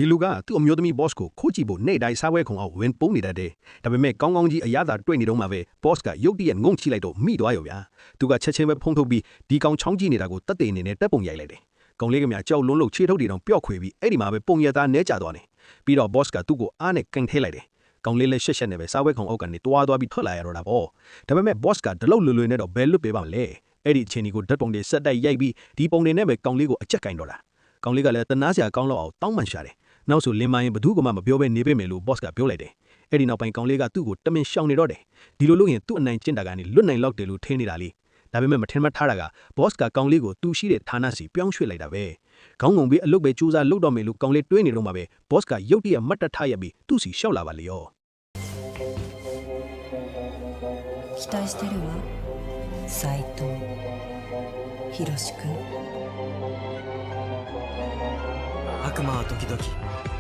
ဒီလူကသူ့အမျိုးသမီး boss ကိုခိုးကြည့်ဖို့နေ့တိုင်းစားပွဲခုံအောင်ဝင်ပုံးနေတတ်တယ်ဒါပေမဲ့ကောင်းကောင်းကြီးအရသာတွေ့နေတော့မှပဲ boss ကရုတ်တရက်ငုံချိလိုက်တော့မိသွားရောဗျာသူကချက်ချင်းပဲဖုံးထုတ်ပြီးဒီကောင်ချောင်းကြည့်နေတာကိုတက်တဲ့အနေနဲ့တက်ပုံရိုက်လိုက်တယ်ကောင်လေးကမြကြောက်လွန်းလို့ခြေထုတ်တွေတော့ပျော့ခွေပြီးအဲ့ဒီမှာပဲပုံရသားနဲကျသွားတယ်ပြီးတော့ boss ကသူ့ကိုအားနဲ့ကန်ထဲလိုက်တယ်ကောင်လေးလည်းရှက်ရှက်နဲ့ပဲစားပွဲခုံအောက်ကနေတွားပြီးထွက်လာရတော့တာပေါ့ဒါပေမဲ့ boss ကဒလောက်လွယ်လွယ်နဲ့တော့ဘယ်လွတ်ပေးပါမလဲအဲ့ဒီအချိန်ကိုဓာတ်ပုံတွေဆက်တိုက်ရိုက်ပြီးဒီပုံတွေနဲ့ပဲကောင်လေးကိုအချက်ကင်တော့တာကောင်လေးကလည်းတနာစရာကောင်းတော့အောင်တောင်းပန်ရှာတယ်နောက်ဆိုလင်မရင်ဘသူကမှမပြောဘဲနေပေးမယ်လို့ boss ကပြောလိုက်တယ်အဲ့ဒီနောက်ပိုင်းကောင်လေးကသူ့ကိုတမင်ရှောင်နေတော့တယ်ဒီလိုလုပ်ရင်သူ့အနိုင်ကျင့်တာကနေလွတ်နိုင်လောက်တယ်လို့ထင်နေတာလေဒါပေမဲ့မထင်မှတ်ထားတာက boss ကကောင်လေးကိုသူ့ရှိတဲ့ဌာနစီပြောင်းရွှေ့လိုက်တာပဲခေါင်းငုံပြီးအလုပ်ပဲစူးစမ်းလုပ်တော့မယ်လို့ကောင်လေးတွေးနေတော့မှပဲ boss ကရုတ်တရက်မတ်တက်ထရပြီးသူ့စီရှောက်လာပါလေရော期待してるわ斉藤博君悪魔は時々